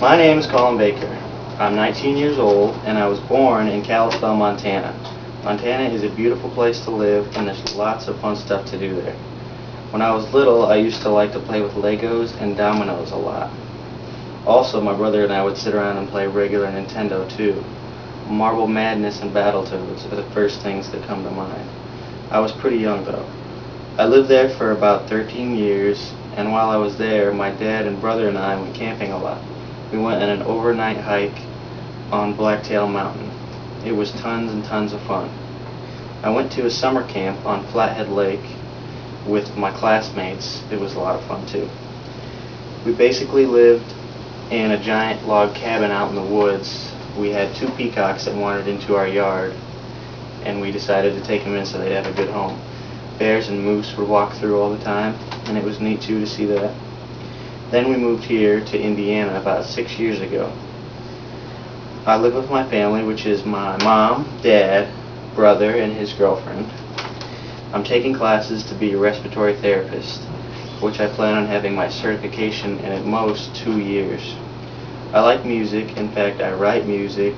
My name is Colin Baker. I'm 19 years old and I was born in Kalispell, Montana. Montana is a beautiful place to live and there's lots of fun stuff to do there. When I was little, I used to like to play with Legos and dominoes a lot. Also, my brother and I would sit around and play regular Nintendo too. Marble Madness and Battletoads are the first things that come to mind. I was pretty young though. I lived there for about 13 years, and while I was there, my dad and brother and I went camping a lot. We went on an overnight hike on Blacktail Mountain. It was tons and tons of fun. I went to a summer camp on Flathead Lake with my classmates. It was a lot of fun too. We basically lived in a giant log cabin out in the woods. We had 2 peacocks that wandered into our yard, and we decided to take them in so they'd have a good home. Bears and moose would walk through all the time, and it was neat too to see that. Then we moved here to Indiana about 6 years ago. I live with my family, which is my mom, dad, brother, and his girlfriend. I'm taking classes to be a respiratory therapist, which I plan on having my certification in at most 2 years. I like music. In fact, I write music.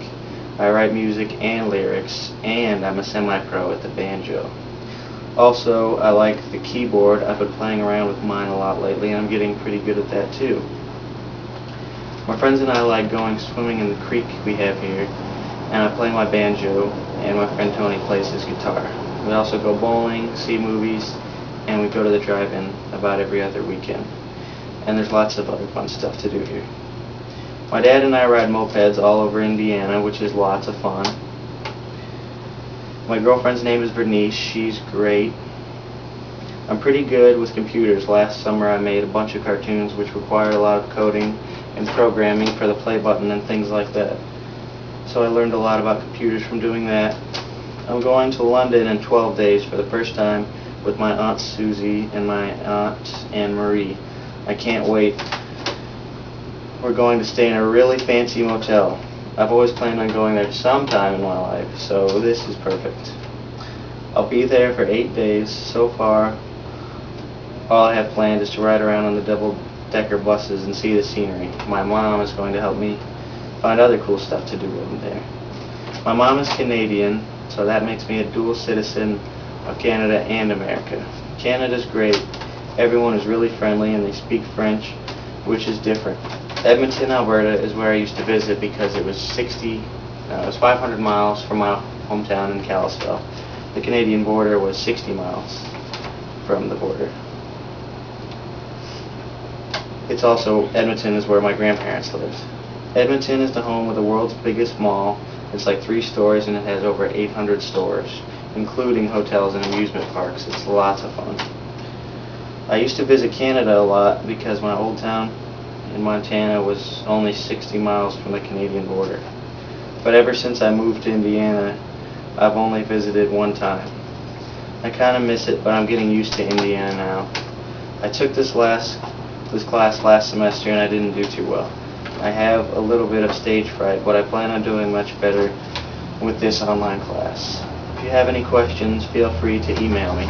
I write music and lyrics, and I'm a semi-pro at the banjo. Also, I like the keyboard. I've been playing around with mine a lot lately, and I'm getting pretty good at that too. My friends and I like going swimming in the creek we have here, and I play my banjo, and my friend Tony plays his guitar. We also go bowling, see movies, and we go to the drive-in about every other weekend. And there's lots of other fun stuff to do here. My dad and I ride mopeds all over Indiana, which is lots of fun. My girlfriend's name is Bernice. She's great. I'm pretty good with computers. Last summer I made a bunch of cartoons which required a lot of coding and programming for the play button and things like that. So I learned a lot about computers from doing that. I'm going to London in 12 days for the first time with my Aunt Susie and my Aunt Anne Marie. I can't wait. We're going to stay in a really fancy motel. I've always planned on going there sometime in my life, so this is perfect. I'll be there for 8 days. So far, all I have planned is to ride around on the double-decker buses and see the scenery. My mom is going to help me find other cool stuff to do in there. My mom is Canadian, so that makes me a dual citizen of Canada and America. Canada's great. Everyone is really friendly and they speak French, which is different. Edmonton, Alberta is where I used to visit because it was 500 miles from my hometown in Kalispell. The Canadian border was 60 miles from the border. It's also, Edmonton is where my grandparents lived. Edmonton is the home of the world's biggest mall. It's like 3 stories and it has over 800 stores, including hotels and amusement parks. It's lots of fun. I used to visit Canada a lot because my old town in Montana was only 60 miles from the Canadian border. But ever since I moved to Indiana, I've only visited 1 time. I kind of miss it, but I'm getting used to Indiana now. I took this class last semester and I didn't do too well. I have a little bit of stage fright, but I plan on doing much better with this online class. If you have any questions, feel free to email me.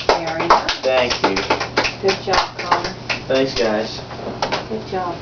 Very nice. Thank you. Good job, Connor. Thanks, guys. Good job.